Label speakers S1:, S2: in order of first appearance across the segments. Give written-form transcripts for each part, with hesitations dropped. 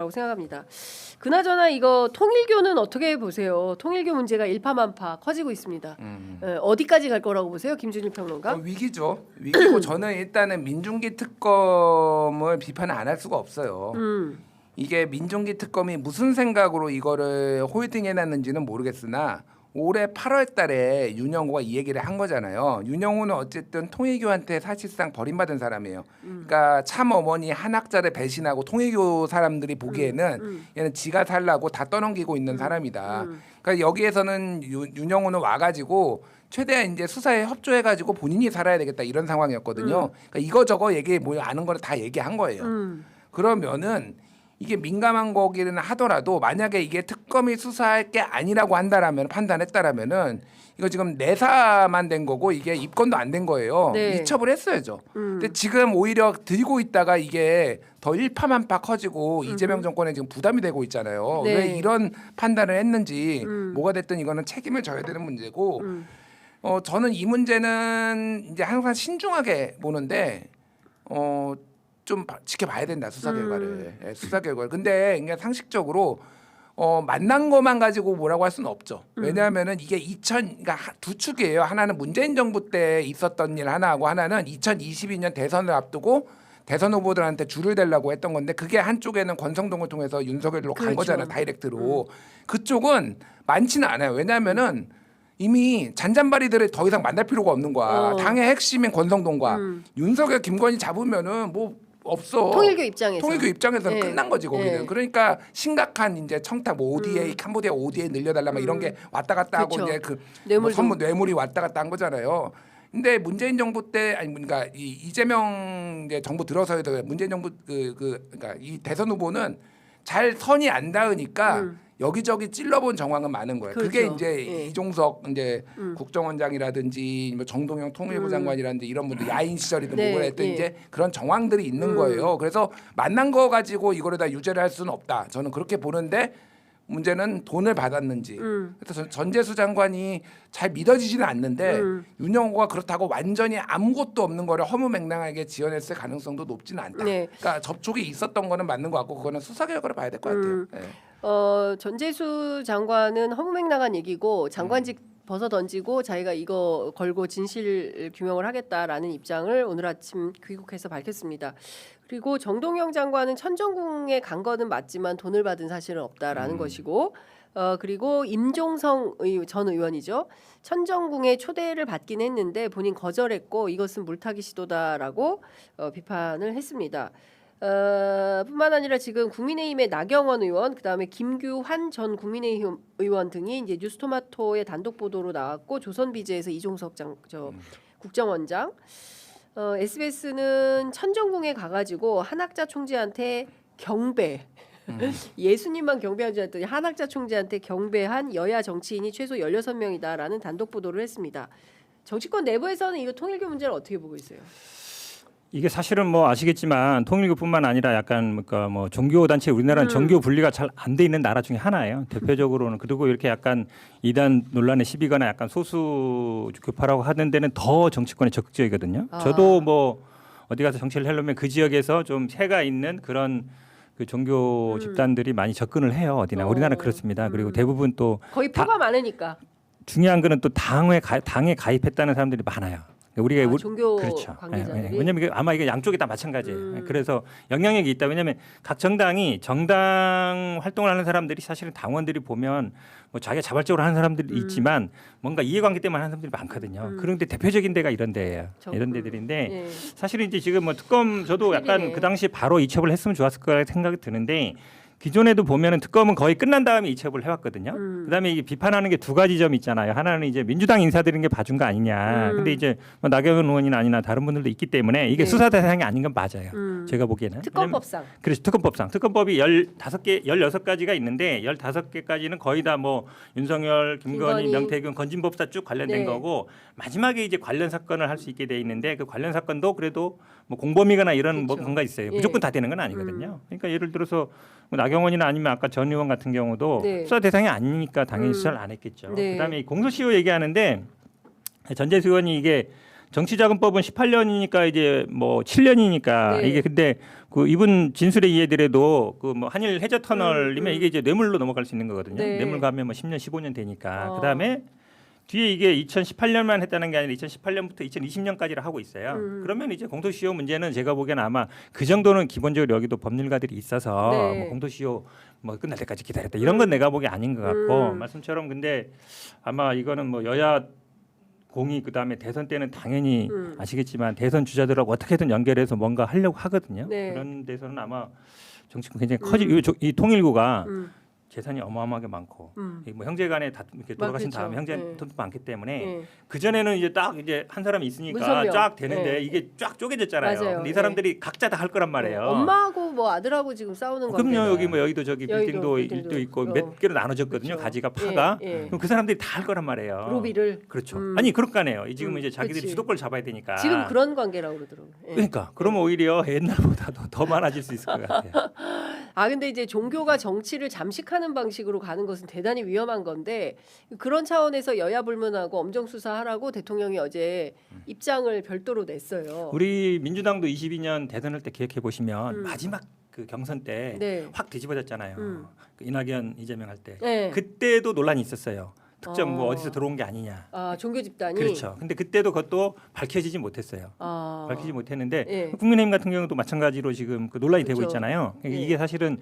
S1: 라고 생각합니다. 그나저나 이거 통일교는 어떻게 보세요? 통일교 문제가 일파만파 커지고 있습니다. 어디까지 갈 거라고 보세요, 김준일 평론가?
S2: 위기죠. 위기고 저는 일단은 민중기 특검을 비판을 안 할 수가 없어요. 이게 민중기 특검이 무슨 생각으로 이거를 홀딩해놨는지는 모르겠으나 올해 8월달에 윤영호가 이 얘기를 한 거잖아요. 윤영호는 어쨌든 통일교한테 사실상 버림받은 사람이에요. 그러니까 참 어머니 한학자를 배신하고 통일교 사람들이 보기에는 얘는 지가 살라고 다 떠넘기고 있는 사람이다. 그러니까 여기에서는 윤영호는 와가지고 최대한 이제 수사에 협조해가지고 본인이 살아야 되겠다 이런 상황이었거든요. 그러니까 이거저거 얘기 뭐 아는 거를 다 얘기한 거예요. 그러면은 이게 민감한 거기는 하더라도 만약에 이게 특검이 수사할 게 아니라고 한다라면 판단했다라면은 이거 지금 내사만 된 거고 이게 입건도 안 된 거예요.
S1: 네.
S2: 이첩을 했어야죠. 근데 지금 오히려 들고 있다가 이게 더 일파만파 커지고 이재명 정권에 지금 부담이 되고 있잖아요.
S1: 네.
S2: 왜 이런 판단을 했는지 뭐가 됐든 이거는 책임을 져야 되는 문제고 저는 이 문제는 이제 항상 신중하게 보는데 좀 지켜봐야 된다 수사 결과를. 예, 수사 결과를. 근데 그냥 상식적으로 만난 것만 가지고 뭐라고 할 수는 없죠. 왜냐하면은 이게 그러니까 두 축이에요. 하나는 문재인 정부 때 있었던 일 하나하고 하나는 2022년 대선을 앞두고 대선 후보들한테 줄을 대려고 했던 건데 그게 한쪽에는 권성동을 통해서 윤석열로 간
S1: 그렇죠.
S2: 거잖아요. 다이렉트로. 그쪽은 많지는 않아요. 왜냐하면은 이미 잔잔바리들을 더 이상 만날 필요가 없는 거야. 당의 핵심인 권성동과 윤석열, 김건희 잡으면은 뭐 없어.
S1: 통일교 입장에서.
S2: 통일교 입장에서는
S1: 예.
S2: 끝난 거지 거기는.
S1: 예.
S2: 그러니까 심각한 이제 청탁 뭐 ODA, 캄보디아 ODA 늘려달라 막 이런 게 왔다 갔다 하고
S1: 그쵸.
S2: 이제 그
S1: 뇌물도.
S2: 선물 뇌물이 왔다 갔다 한 거잖아요. 근데 문재인 정부 때 아니 그러니까 이재명 이제 정부 들어서에도 문재인 정부 그러니까 이 대선 후보는 잘 선이 안 닿으니까 여기저기 찔러본 정황은 많은 거예요. 그게
S1: 그렇죠.
S2: 이제
S1: 예.
S2: 이종석 이제 국정원장이라든지 뭐 정동영 통일부 장관이라든지 이런 분들 야인 시절이든
S1: 네,
S2: 뭐가 했든
S1: 예.
S2: 이제 그런 정황들이 있는 거예요. 그래서 만난 거 가지고 이거를 다 유죄를 할 수는 없다. 저는 그렇게 보는데 문제는 돈을 받았는지. 그래서 전재수 장관이 잘 믿어지지는 않는데 윤영호가 그렇다고 완전히 아무것도 없는 거를 허무맹랑하게 지어냈을 가능성도 높지는 않다.
S1: 네.
S2: 그러니까 접촉이 있었던 거는 맞는 것 같고 그거는 수사 결과를 봐야 될 것 같아요. 네.
S1: 전재수 장관은 허무맹랑한 얘기고 장관직 벗어 던지고 자기가 이거 걸고 진실 규명을 하겠다라는 입장을 오늘 아침 귀국해서 밝혔습니다. 그리고 정동영 장관은 천정궁에 간 거는 맞지만 돈을 받은 사실은 없다라는 것이고 그리고 임종성 전 의원이죠. 천정궁에 초대를 받긴 했는데 본인 거절했고 이것은 물타기 시도다라고 비판을 했습니다. 뿐만 아니라 지금 국민의힘의 나경원 의원, 그다음에 김규환 전 국민의힘 의원 등이 이제 뉴스토마토의 단독 보도로 나왔고 조선비즈에서 이종석 국정원장, SBS는 천정궁에 가가지고 한학자 총재한테 경배. 예수님만 경배한 줄 알았더니 한학자 총재한테 경배한 여야 정치인이 최소 16명이다라는 단독 보도를 했습니다. 정치권 내부에서는 이거 통일교 문제를 어떻게 보고 있어요?
S3: 이게 사실은 뭐 아시겠지만 통일교뿐만 아니라 약간 그러니까 뭐 종교 단체 우리나라는 종교 분리가 잘 안 돼 있는 나라 중에 하나예요. 대표적으로는. 그리고 이렇게 약간 이단 논란에 시비거나 약간 소수 교파라고 하는 데는 더 정치권에 적극적이거든요. 저도 뭐 어디 가서 정치를 하려면 그 지역에서 좀 해가 있는 그런 그 종교 집단들이 많이 접근을 해요. 어디나 우리나라는 그렇습니다. 그리고 대부분 또
S1: 거의 표가 많으니까.
S3: 중요한 거는 또 당에 가입했다는 사람들이 많아요. 우리가
S1: 종교
S3: 그렇죠.
S1: 관계자들이.
S3: 왜냐하면 아마 이게 양쪽이 다 마찬가지예요. 그래서 영향력이 있다. 왜냐하면 각 정당이 정당 활동을 하는 사람들이 사실은 당원들이 보면 뭐 자기가 자발적으로 하는 사람들이 있지만 뭔가 이해관계 때문에 하는 사람들이 많거든요. 그런데 대표적인 데가 이런 데예요. 이런 데들인데
S1: 예.
S3: 사실은 이제 지금 뭐 특검 저도 약간
S1: 큰일이네.
S3: 그 당시 바로 이첩을 했으면 좋았을 거라 생각이 드는데. 기존에도 보면은 특검은 거의 끝난 다음에 이첩을 해왔거든요. 그다음에 이게 비판하는 게 두 가지 점이 있잖아요. 하나는 이제 민주당 인사들인 게 봐준 거 아니냐. 근데 이제 뭐 나경원 의원이나 아니나 다른 분들도 있기 때문에 이게
S1: 네.
S3: 수사 대상이 아닌 건 맞아요. 제가 보기에는.
S1: 특검법상.
S3: 그래서 특검법상. 특검법이 15개, 16가지가 있는데 15개까지는 거의 다 뭐 윤석열, 김건희, 명태균, 건진법사 쭉 관련된
S1: 네.
S3: 거고 마지막에 이제 관련 사건을 할 수 있게 돼 있는데 그 관련 사건도 그래도 뭐 공범이거나 이런 뭐
S1: 그렇죠.
S3: 뭔가 있어요.
S1: 예.
S3: 무조건 다 되는 건 아니거든요. 그러니까 예를 들어서 뭐 나경원이나 아니면 아까 전 의원 같은 경우도
S1: 네.
S3: 수사 대상이 아니니까 당연히 수사를 안 했겠죠.
S1: 네.
S3: 그다음에 이 공소시효 얘기하는데 전재수 의원이 이게 정치자금법은 18년이니까 이제 뭐 7년이니까
S1: 네.
S3: 이게 근데 그 이분 진술에 의해더라도 그 뭐 한일 해저 터널이면 이게 이제 뇌물로 넘어갈 수 있는 거거든요.
S1: 네.
S3: 뇌물 가면 뭐 10년, 15년 되니까.
S1: 어.
S3: 그다음에 뒤에 이게 2018년만 했다는 게 아니라 2018년부터 2020년까지를 하고 있어요. 그러면 이제 공소시효 문제는 제가 보기에는 아마 그 정도는 기본적으로 여기도 법률가들이 있어서
S1: 네.
S3: 뭐 공소시효 뭐 끝날 때까지 기다렸다 이런 건 내가 보기에 아닌 것 같고 말씀처럼 근데 아마 이거는 뭐 여야 공이 그다음에 대선 때는 당연히 아시겠지만 대선 주자들하고 어떻게든 연결해서 뭔가 하려고 하거든요.
S1: 네.
S3: 그런 데서는 아마 정치권 굉장히 이 통일구가 재산이 어마어마하게 많고 뭐 형제간에 다 이렇게 돌아가신
S1: 그렇죠.
S3: 다음에 형제
S1: 네.
S3: 돈도 많기 때문에
S1: 네.
S3: 그 전에는 이제 딱 이제 한 사람이 있으니까
S1: 문선명.
S3: 쫙 되는데
S1: 네.
S3: 이게 쫙 쪼개졌잖아요.
S1: 맞아요.
S3: 근데 이 사람들이 각자 다 할 거란 말이에요.
S1: 엄마하고 뭐 아들하고 지금 싸우는
S3: 그럼요.
S1: 관계다.
S3: 여기 뭐 여의도 저기
S1: 여의도,
S3: 빌딩도
S1: 빌딩도
S3: 있고
S1: 있고.
S3: 몇 개로 나눠졌거든요.
S1: 그렇죠.
S3: 가지가 파가.
S1: 예, 예.
S3: 그럼 그 사람들이 다 할 거란 말이에요.
S1: 로비를.
S3: 그렇죠. 아니 그럴까네요. 지금 이제 자기들이
S1: 그치.
S3: 주도권을 잡아야 되니까.
S1: 지금 그런 관계라고 그러더라고요. 예.
S3: 그러니까 그러면 오히려 옛날보다 더 많아질 수 있을 것 같아요.
S1: 아 근데 이제 종교가 정치를 잠식하는 방식으로 가는 것은 대단히 위험한 건데 그런 차원에서 여야 불문하고 엄정 수사하라고 대통령이 어제 입장을 별도로 냈어요.
S3: 우리 민주당도 22년 대선할 때 기억해 보시면 마지막 그 경선 때 확
S1: 네.
S3: 뒤집어졌잖아요. 그 이낙연 이재명 할 때.
S1: 네.
S3: 그때도 논란이 있었어요. 특정 뭐
S1: 어.
S3: 어디서 들어온 게 아니냐.
S1: 아 종교 집단이.
S3: 그렇죠. 근데 그때도 그것도 밝혀지지 못했어요.
S1: 아.
S3: 밝히지 못했는데
S1: 예.
S3: 국민의힘 같은 경우도 마찬가지로 지금 그 논란이 되고
S1: 그렇죠.
S3: 있잖아요.
S1: 예.
S3: 이게 사실은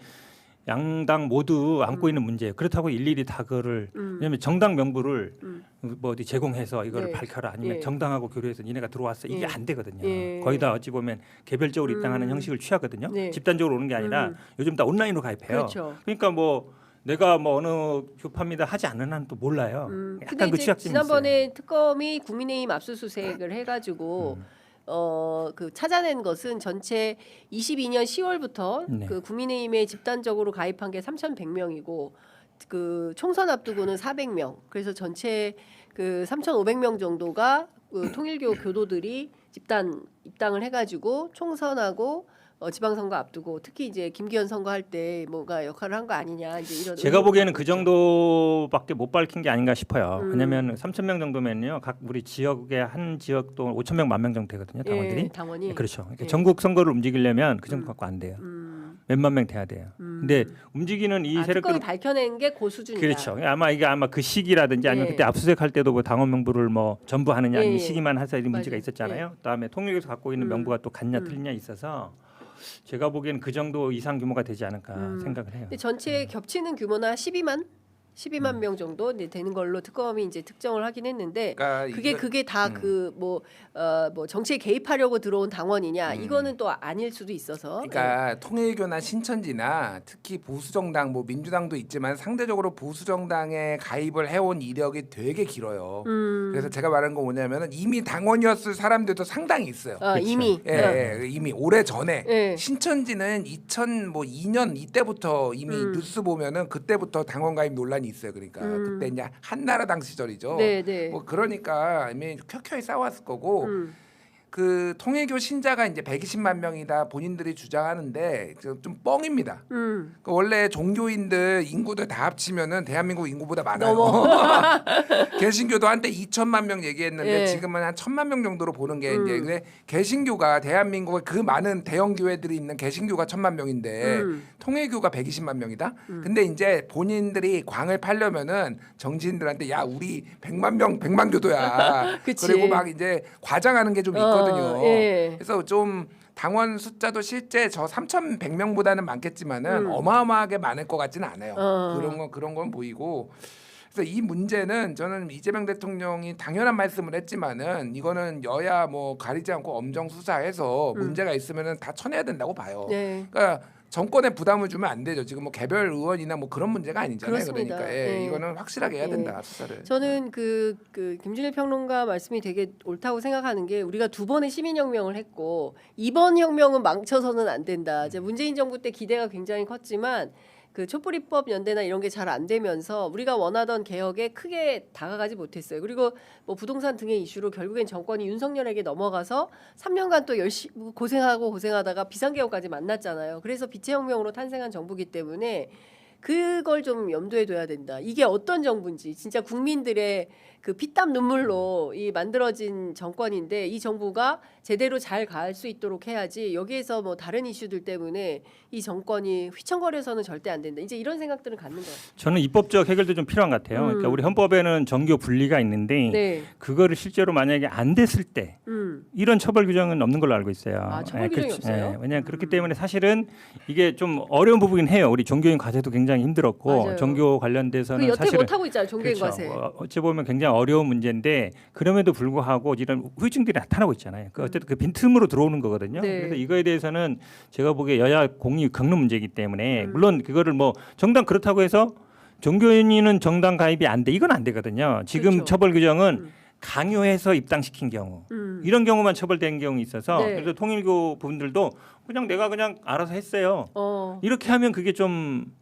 S3: 양당 모두 안고 있는 문제예요. 그렇다고 일일이 다 그거를 왜냐하면 정당 명부를 뭐 어디 제공해서 이거를
S1: 네.
S3: 밝혀라 아니면
S1: 예.
S3: 정당하고 교류해서 니네가 들어왔어 이게
S1: 예.
S3: 안 되거든요.
S1: 예.
S3: 거의 다 어찌 보면 개별적으로 입당하는 형식을 취하거든요.
S1: 네.
S3: 집단적으로 오는 게 아니라 요즘 다 온라인으로 가입해요.
S1: 그렇죠.
S3: 그러니까 뭐 내가 뭐 어느 교파입니다 하지 않는 한 또 몰라요.
S1: 근데
S3: 약간 그
S1: 이제
S3: 취약점이
S1: 지난번에 특검이 국민의힘 압수수색을 해가지고 그 찾아낸 것은 전체 22년 10월부터
S3: 네.
S1: 그 국민의힘에 집단적으로 가입한 게 3,100명이고 그 총선 앞두고는 400명. 그래서 전체 그 3,500명 정도가 그 통일교 교도들이 집단 입당을 해가지고 총선하고 지방선거 앞두고 특히 이제 김기현 선거할 때 뭔가 역할을 한 거 아니냐 이제 이런.
S3: 제가 보기에는 그
S1: 있죠.
S3: 정도밖에 못 밝힌 게 아닌가 싶어요. 왜냐하면 3,000명 정도면요, 각 우리 지역의 한 지역도 5,000명, 10,000명 정도 되거든요, 당원들이.
S1: 예, 당원이.
S3: 네, 그렇죠. 그러니까
S1: 예.
S3: 전국 선거를 움직이려면 그 정도 갖고 안 돼요. 몇만 명 돼야 돼요. 근데 움직이는 이 세력들
S1: 특검이 밝혀낸 게 그 수준이다.
S3: 그렇죠. 아마 그 시기라든지 아니면
S1: 예.
S3: 그때 압수수색할 때도 뭐 당원 명부를 뭐 전부 하느냐 아니면
S1: 예, 예.
S3: 시기만 하자 이런 문제가
S1: 맞아요.
S3: 있었잖아요. 그다음에 통일교에서 갖고 있는 명부가 또 같냐 틀리냐 있어서 제가 보기에는 그 정도 이상 규모가 되지 않을까 생각을 해요.
S1: 근데 전체 겹치는 규모나 12만 명 정도 이제 되는 걸로 특검이 이제 특정을 하긴 했는데
S2: 그러니까
S1: 그게 다 그 뭐 정치에 개입하려고 들어온 당원이냐 이거는 또 아닐 수도 있어서.
S2: 그러니까 통일교나 신천지나 특히 보수 정당 뭐 민주당도 있지만 상대적으로 보수 정당에 가입을 해온 이력이 되게 길어요. 그래서 제가 말한 건 뭐냐면은 이미 당원이었을 사람들도 상당히 있어요.
S1: 이미.
S2: 이미 오래 전에
S1: 예.
S2: 신천지는 2002년 이때부터 이미 뉴스 보면은 그때부터 당원 가입 논란이 있어요. 그러니까 그때 이제 한나라당 시절이죠.
S1: 네, 네.
S2: 뭐 그러니까 이미 켜켜이 싸웠을 거고 그 통일교 신자가 이제 120만 명이다 본인들이 주장하는데 좀 뻥입니다. 그 원래 종교인들 인구들 다 합치면은 대한민국 인구보다 많아요. 개신교도 한때 2천만 명 얘기했는데
S1: 예.
S2: 지금은 한 1,000만 명 정도로 보는 게 이제 근데 개신교가 대한민국에 그 많은 대형 교회들이 있는 개신교가 1,000만 명인데 통일교가 120만 명이다. 근데 이제 본인들이 광을 팔려면은 정치인들한테 야 우리 100만 교도야.
S1: 그치.
S2: 그리고 막 이제 과장하는 게 좀 있거든요.
S1: 예.
S2: 그래서 좀 당원 숫자도 실제 저 3,100명보다는 많겠지만은 어마어마하게 많을 것 같지는 않아요. 그런 건 보이고. 그래서 이 문제는 저는 이재명 대통령이 당연한 말씀을 했지만은 이거는 여야 뭐 가리지 않고 엄정 수사해서 문제가 있으면은 다 쳐내야 된다고 봐요.
S1: 네.
S2: 그러니까 정권에 부담을 주면 안 되죠. 지금 뭐 개별 의원이나 뭐 그런 문제가 아니잖아요.
S1: 그렇습니다.
S2: 그러니까
S1: 예.
S2: 이거는 확실하게 해야 된다 수사를.
S1: 저는 그 김준일 평론가 말씀이 되게 옳다고 생각하는 게 우리가 두 번의 시민혁명을 했고 이번 혁명은 망쳐서는 안 된다. 이제 문재인 정부 때 기대가 굉장히 컸지만 그 촛불입법 연대나 이런 게 잘 안 되면서 우리가 원하던 개혁에 크게 다가가지 못했어요. 그리고 뭐 부동산 등의 이슈로 결국엔 정권이 윤석열에게 넘어가서 3년간 또 열심히 고생하다가 비상개혁까지 만났잖아요. 그래서 빛의 혁명으로 탄생한 정부기 때문에 그걸 좀 염두에 둬야 된다. 이게 어떤 정부인지 진짜 국민들의 그 피땀 눈물로 이 만들어진 정권인데 이 정부가 제대로 잘 갈 수 있도록 해야지 여기에서 뭐 다른 이슈들 때문에 이 정권이 휘청거려서는 절대 안 된다. 이제 이런 생각들은 갖는 것 같아요.
S3: 저는 입법적 해결도 좀 필요한 것 같아요. 그러니까 우리 헌법에는 정교 분리가 있는데
S1: 네.
S3: 그거를 실제로 만약에 안 됐을 때 이런 처벌 규정은 없는 걸로 알고 있어요.
S1: 아, 처벌 규정이
S3: 그렇죠.
S1: 없어요?
S3: 왜냐하면 그렇기 때문에 사실은 이게 좀 어려운 부분이긴 해요. 우리 종교인 과세도 굉장히 힘들었고
S1: 맞아요.
S3: 종교
S1: 그
S3: 관련돼서는
S1: 여태
S3: 사실은
S1: 못 하고 있잖아요. 종교인
S3: 그렇죠.
S1: 과세.
S3: 어찌 보면 굉장히 어려운 문제인데 그럼에도 불구하고 이런 후유증들이 나타나고 있잖아요. 그 어쨌든 그 빈틈으로 들어오는 거거든요.
S1: 네.
S3: 그래서 이거에 대해서는 제가 보기에 여야 공이 겪는 문제이기 때문에 물론 그거를 뭐 정당 그렇다고 해서 종교인은 정당 가입이 안 돼. 이건 안 되거든요. 지금
S1: 그렇죠.
S3: 처벌 규정은 강요해서 입당시킨 경우 이런 경우만 처벌된 경우 있어서
S1: 네.
S3: 그래서 통일교 분들도 그냥 내가 그냥 알아서 했어요. 이렇게 하면 그게 좀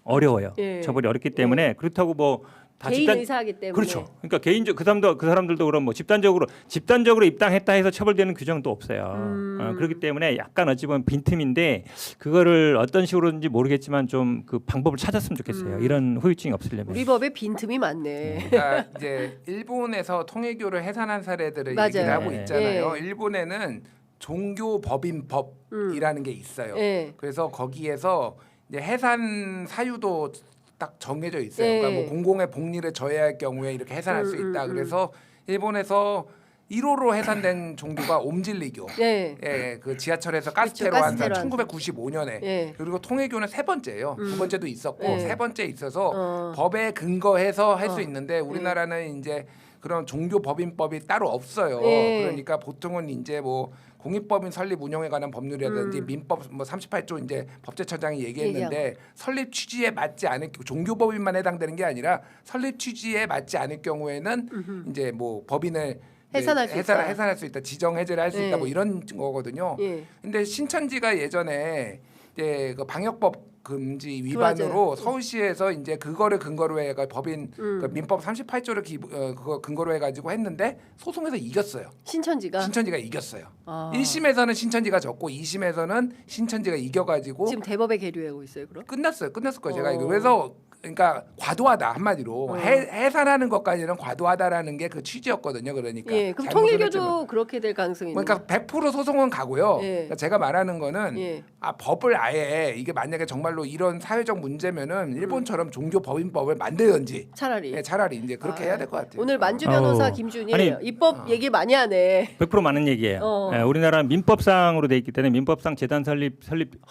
S3: 어려워요.
S1: 예.
S3: 처벌이 어렵기 때문에 그렇다고 뭐 다
S1: 개인 의사하기 때문에.
S3: 그렇죠. 그러니까 개인적 그 사람들도 그럼 뭐 집단적으로 입당했다 해서 처벌되는 규정도 없어요. 그렇기 때문에 약간 어찌 보면 빈틈인데 그거를 어떤 식으로든지 모르겠지만 좀 그 방법을 찾았으면 좋겠어요. 이런 후유증이 없으려면.
S1: 우리 법에 빈틈이 많네.
S2: 그러니까 이제 일본에서 통일교를 해산한 사례들을
S1: 맞아요.
S2: 얘기를 하고
S3: 네.
S2: 있잖아요.
S1: 예.
S2: 일본에는 종교법인법이라는 게 있어요.
S1: 예.
S2: 그래서 거기에서 이제 해산 사유도 딱 정해져 있어요.
S1: 네.
S2: 그러니까 뭐 공공의 복리를 저해할 경우에 이렇게 해산할 수 있다. 그래서 일본에서 1호로 해산된 종교가 옴질리교.
S1: 네.
S2: 예, 그 지하철에서 가스테로
S1: 그렇죠,
S2: 한
S1: 가스테로
S2: 1995년에
S1: 예.
S2: 그리고 통일교는 세 번째예요. 두 번째도 있었고
S1: 예.
S2: 세 번째 있어서
S1: 어.
S2: 법에 근거해서 할 수
S1: 어.
S2: 있는데 우리나라는 이제 그런 종교 법인법이 따로 없어요.
S1: 예.
S2: 그러니까 보통은 이제 뭐 공익법인 설립 운영에 관한 법률이라든지 민법 뭐 38조 이제 법제처장이 얘기했는데 설립 취지에 맞지 않을 종교법인만 해당되는 게 아니라 설립 취지에 맞지 않을 경우에는 이제 뭐 법인을
S1: 해산할 수 있다.
S2: 해산할 수 있다. 지정 해제를 할 수
S1: 예.
S2: 있다. 뭐 이런 거거든요.
S1: 예.
S2: 근데 신천지가 예전에 이제 그 방역법 금지 위반으로
S1: 맞아요.
S2: 서울시에서 이제 그거를 근거로 해가 법인 그 민법 38조를 그거 근거로 해가지고 했는데 소송에서 이겼어요.
S1: 신천지가
S2: 신천지가 이겼어요.
S1: 아.
S2: 1심에서는 신천지가 졌고 2심에서는 신천지가 이겨가지고
S1: 지금 대법에 계류하고 있어요. 그럼?
S2: 끝났을 거예요. 제가 이거 그래서 그러니까 과도하다 한마디로 해산하는 것까지는 과도하다라는 게 그 취지였거든요. 그러니까
S1: 예. 그럼
S2: 잘못을
S1: 통일교도
S2: 했지만.
S1: 그렇게 될 가능성이 있는
S2: 그러니까 100% 소송은 가고요.
S1: 예.
S2: 그러니까 제가 말하는 거는
S1: 예.
S2: 법을 아예 이게 만약에 정말로 이런 사회적 문제면은 일본처럼 종교 법인법을 만들든지
S1: 차라리.
S2: 예, 차라리 이제 그렇게 해야 될 것 같아요.
S1: 오늘 만주 변호사
S3: 아우.
S1: 김준일
S3: 아니,
S1: 입법 얘기 많이 하네.
S3: 100% 맞는 얘기예요.
S1: 어.
S3: 예, 우리나라 민법상으로 돼 있기 때문에 민법상 재단 설립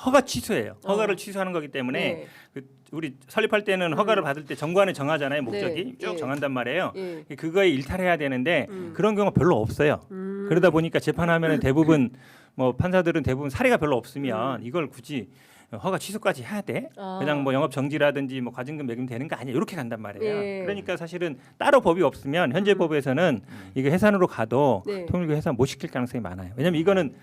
S3: 허가 취소예요. 허가를 취소하는 거기 때문에
S1: 네.
S3: 우리 설립할 때는 허가를 받을 때 정관에 정하잖아요. 목적이
S1: 네.
S3: 쭉
S1: 예.
S3: 정한단 말이에요.
S1: 예.
S3: 그거에 일탈해야 되는데 그런 경우가 별로 없어요. 그러다 보니까 재판하면 대부분 뭐 판사들은 대부분 사례가 별로 없으면 이걸 굳이 허가 취소까지 해야 돼?
S1: 아.
S3: 그냥 뭐 영업 정지라든지 뭐 과징금 매기면 되는 거 아니야? 이렇게 간단 말이에요.
S1: 예.
S3: 그러니까 사실은 따로 법이 없으면 현재 법에서는 이게 해산으로 가도
S1: 네.
S3: 통일교 해산 못 시킬 가능성이 많아요. 왜냐면 이거는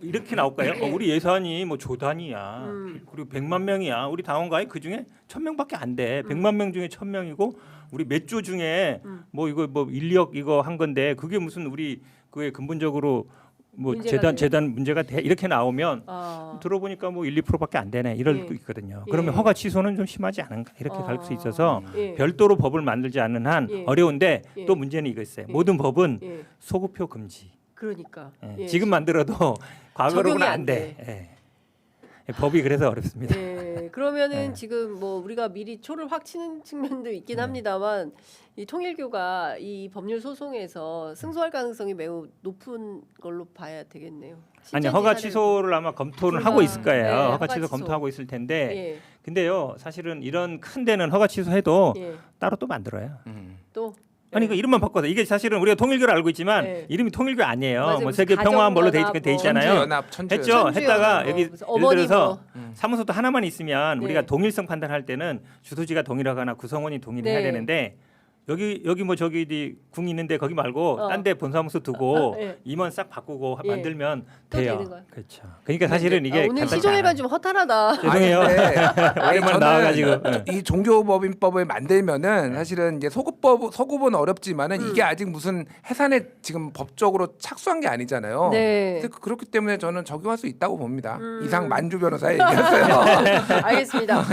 S3: 이렇게 나올까요? 우리 예산이 뭐 조단위야. 그리고 100만 명이야. 우리 당원가에 그 중에 1000명밖에 안 돼. 100만 명 중에 1000명이고 우리 몇 조 중에 뭐 이거 뭐 1, 2억 이거 한 건데 그게 무슨 우리 그게 근본적으로 뭐
S1: 문제가
S3: 재단 문제가 돼 이렇게 나오면
S1: 아.
S3: 들어보니까 뭐 1, 2%밖에 안 되네 이럴
S1: 예.
S3: 수 있거든요.
S1: 예.
S3: 그러면 허가 취소는 좀 심하지 않은가 이렇게 갈 수 있어서
S1: 예.
S3: 별도로 법을 만들지 않는 한
S1: 예.
S3: 어려운데
S1: 예.
S3: 또 문제는 이거 있어요.
S1: 예.
S3: 모든 법은
S1: 예.
S3: 소급표 금지.
S1: 그러니까.
S3: 예.
S1: 예.
S3: 지금 만들어도 과거로는
S1: 적용이 안
S3: 안 돼. 예. 법이 그래서 어렵습니다.
S1: 네, 그러면은
S3: 네.
S1: 지금 뭐 우리가 미리 초를 확 치는 측면도 있긴 합니다만 이 통일교가 이 법률 소송에서 승소할 가능성이 매우 높은 걸로 봐야 되겠네요.
S3: 아니
S1: 신천지
S3: 허가
S1: 사례를
S3: 취소를 아마 검토를
S1: 둘 다.
S3: 하고 있을 거예요.
S1: 네,
S3: 허가
S1: 허가
S3: 취소
S1: 취소.
S3: 검토하고 있을 텐데
S1: 예,
S3: 근데요 사실은 이런 큰 데는 허가 취소해도
S1: 예.
S3: 따로 또 만들어요.
S1: 또
S3: 아니 그 이름만 바꿔서 이게 사실은 우리가 통일교를 알고 있지만
S1: 네.
S3: 이름이 통일교 아니에요.
S1: 맞아요.
S3: 뭐
S1: 무슨
S3: 세계 평화 뭘로 돼
S1: 가정연합
S3: 있잖아요.
S2: 천주연합, 천주연합.
S3: 했죠.
S1: 천주연합,
S3: 했다가
S1: 뭐
S3: 여기
S1: 무슨
S3: 예를
S1: 어머니
S3: 들어서
S1: 뭐.
S3: 사무소도 하나만 있으면
S1: 네.
S3: 우리가 동일성 판단할 때는 주소지가 동일하거나 구성원이 동일해야
S1: 네.
S3: 되는데 여기 뭐 저기 어디 궁 있는데 거기 말고
S1: 어.
S3: 딴 데 본사무소 두고
S1: 예.
S3: 임원 싹 바꾸고
S1: 예.
S3: 만들면
S1: 또
S3: 돼요.
S1: 되는 거야.
S3: 그렇죠. 그러니까 사실은 이게
S1: 아, 오늘
S3: 간단치
S1: 시종일관
S3: 않아요.
S1: 좀 허탈하다.
S3: 죄송해요. 오랜만에
S2: 저는
S3: 나와가지고.
S2: 이 종교법인법을 만들면은 사실은 이제 소급은 어렵지만은 이게 아직 무슨 해산에 지금 법적으로 착수한 게 아니잖아요.
S1: 네.
S2: 그래서 그렇기 때문에 저는 적용할 수 있다고 봅니다. 이상 만주 변호사의 얘기였어요.
S1: 알겠습니다.